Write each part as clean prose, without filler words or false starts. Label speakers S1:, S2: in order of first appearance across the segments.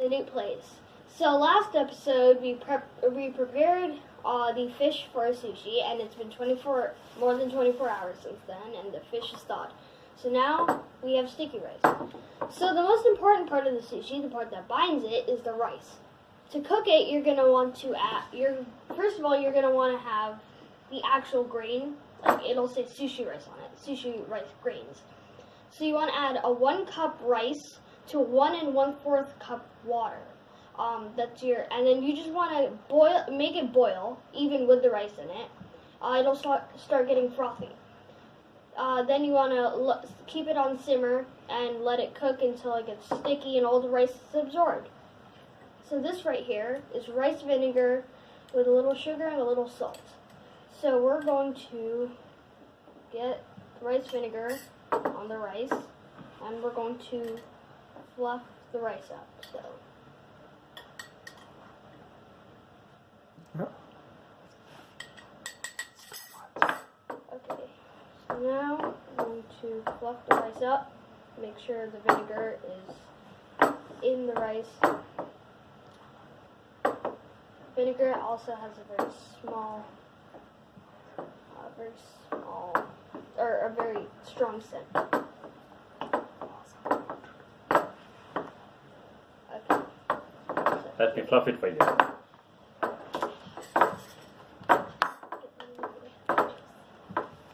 S1: The new place. So last episode we prepared the fish for a sushi, and it's been more than 24 hours since then, and the fish is thawed. So now we have sticky rice. So the most important part of the sushi, the part that binds it, is the rice. To cook it, you're gonna want to add. First of all, you're gonna want to have the actual grain. Like it'll say sushi rice on it. Sushi rice grains. So you want to add a 1 cup rice to 1 1/4 cup water. And then you just want to make it boil, even with the rice in it. It'll start getting frothy. Then you want to keep it on simmer and let it cook until it gets sticky and all the rice is absorbed. So this right here is rice vinegar with a little sugar and a little salt. So we're going to get rice vinegar on the rice, and we're going to fluff the rice up. So. Okay, so now I'm going to fluff the rice up, make sure the vinegar is in the rice. Vinegar also has a very strong scent. Okay.
S2: Let me fluff it for you.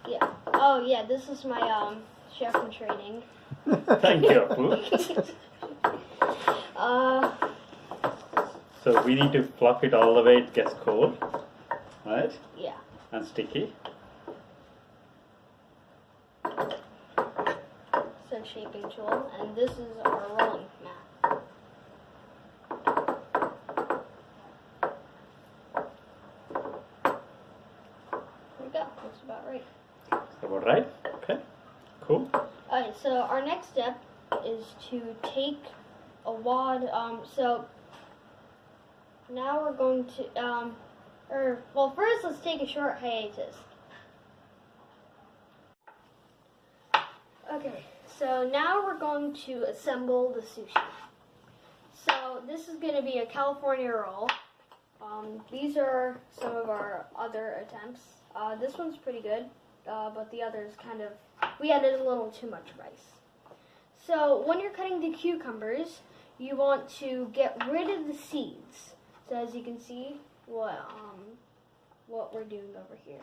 S1: Yeah. Oh yeah, this is my chef in training.
S2: Thank you, Apu. So we need to fluff it all the way it gets cold, right?
S1: Yeah.
S2: And sticky.
S1: So shaping tool, and this is our rolling mat. There we go. That's about right.
S2: That's about right. Okay. Cool.
S1: Alright, so our next step is to take a wad. So now we're going to, first let's take a short hiatus. Okay, so now we're going to assemble the sushi. So this is going to be a California roll. These are some of our other attempts. This one's pretty good, but the others we added a little too much rice. So when you're cutting the cucumbers, you want to get rid of the seeds. So as you can see, what we're doing over here.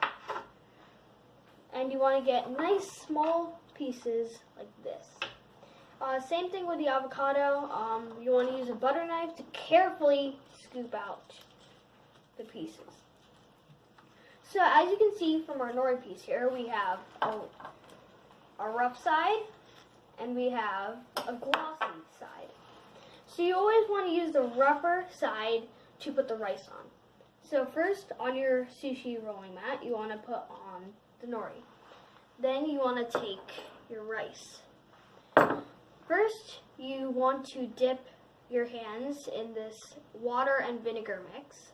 S1: And you want to get nice small pieces like this. Same thing with the avocado. You want to use a butter knife to carefully scoop out the pieces. So as you can see from our nori piece here, we have a rough side and we have a glossy side. So you always want to use the rougher side to put the rice on. So first, on your sushi rolling mat, you want to put on the nori. Then you want to take your rice. First, you want to dip your hands in this water and vinegar mix,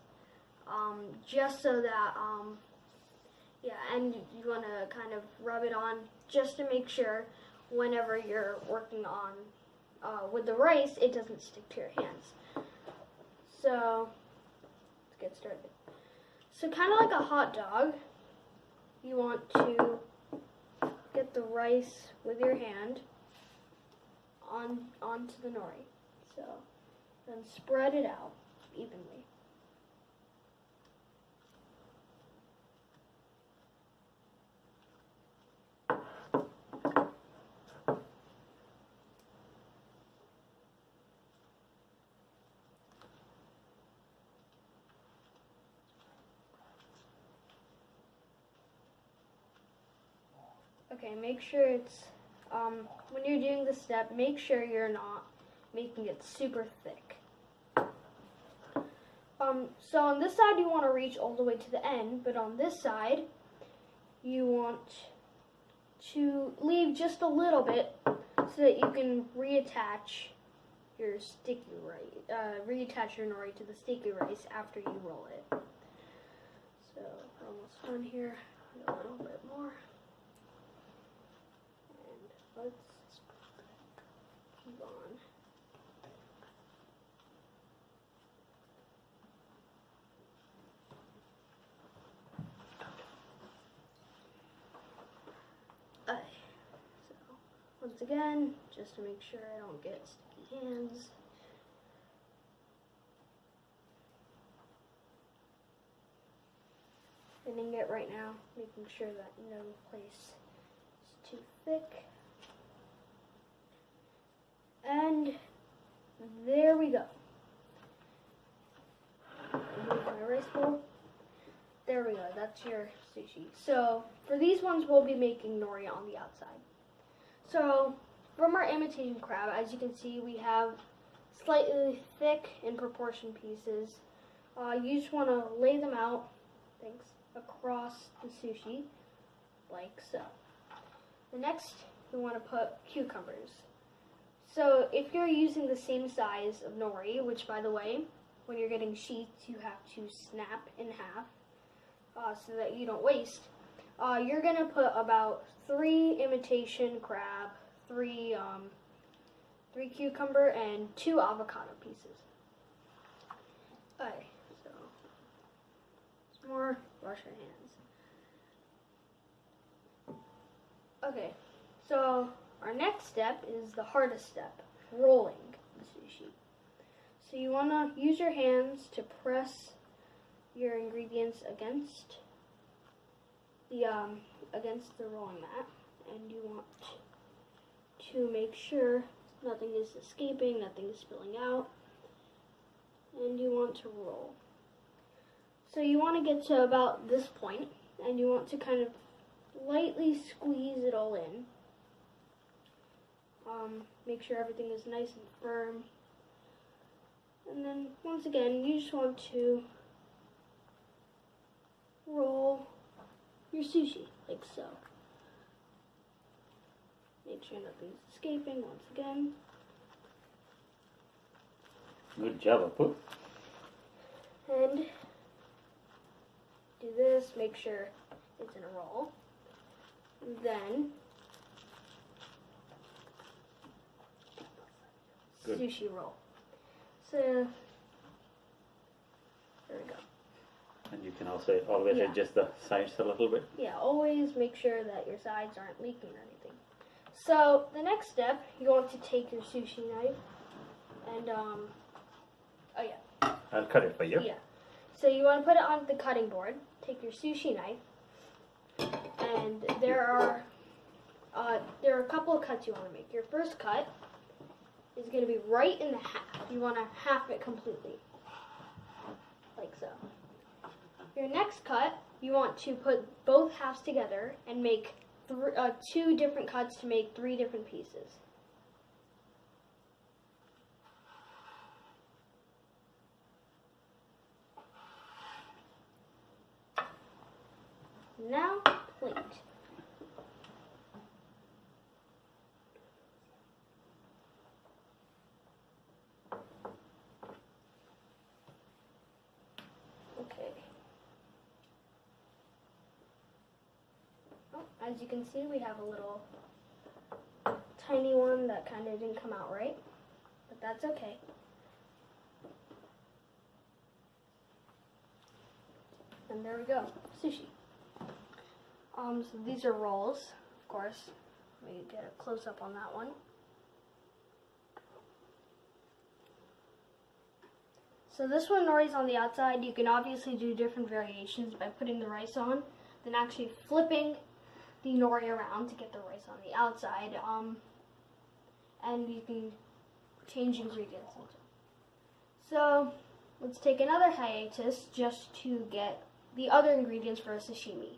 S1: just so that, and you want to kind of rub it on just to make sure whenever you're working on with the rice, it doesn't stick to your hands. So, let's get started. So kind of like a hot dog, you want to get the rice with your hand onto the nori. So, then spread it out evenly. Okay, make sure it's, when you're doing this step, make sure you're not making it super thick. So on this side, you want to reach all the way to the end, but on this side, you want to leave just a little bit so that you can reattach your sticky rice, reattach your nori to the sticky rice after you roll it. So we're almost done here, a little bit more. Let's keep on. once again, just to make sure I don't get sticky hands. Thinning it right now, making sure that no place is too thick. And there we go. Remove my rice bowl. There we go, that's your sushi. So, for these ones, we'll be making nori on the outside. So, from our imitation crab, as you can see, we have slightly thick in proportion pieces. You just want to lay them out, across the sushi, like so. The next, we want to put cucumbers. So, if you're using the same size of nori, which by the way, when you're getting sheets, you have to snap in half so that you don't waste. You're gonna put about 3 imitation crab, 3 cucumber, and 2 avocado pieces. Okay, so some more. Wash your hands. Okay, so our next step is the hardest step: rolling the sushi. So you want to use your hands to press your ingredients against the rolling mat, and you want to make sure nothing is escaping, nothing is spilling out, and you want to roll. So you want to get to about this point, and you want to kind of lightly squeeze it all in. Make sure everything is nice and firm. And then, once again, you just want to roll your sushi, like so. Make sure nothing's escaping, once again.
S2: Good job, Apu.
S1: And do this, make sure it's in a roll. Then,
S2: Good.
S1: Sushi roll. So, there we go.
S2: And you can also always adjust the sides a little bit.
S1: Yeah, always make sure that your sides aren't leaking or anything. So, the next step, you want to take your sushi knife and, oh yeah.
S2: I'll cut it for you.
S1: Yeah. So you want to put it on the cutting board, take your sushi knife, and there are a couple of cuts you want to make. Your first cut is going to be right in the half. You want to half it completely, like so. Your next cut, you want to put both halves together and make 2 different cuts to make 3 different pieces. Now, plate. Okay. Oh, as you can see, we have a little tiny one that kind of didn't come out right, but that's okay. And there we go, sushi. So these are rolls, of course. Let me get a close up on that one. So this one, nori's on the outside. You can obviously do different variations by putting the rice on, then actually flipping the nori around to get the rice on the outside. And you can change ingredients. So let's take another hiatus just to get the other ingredients for a sashimi.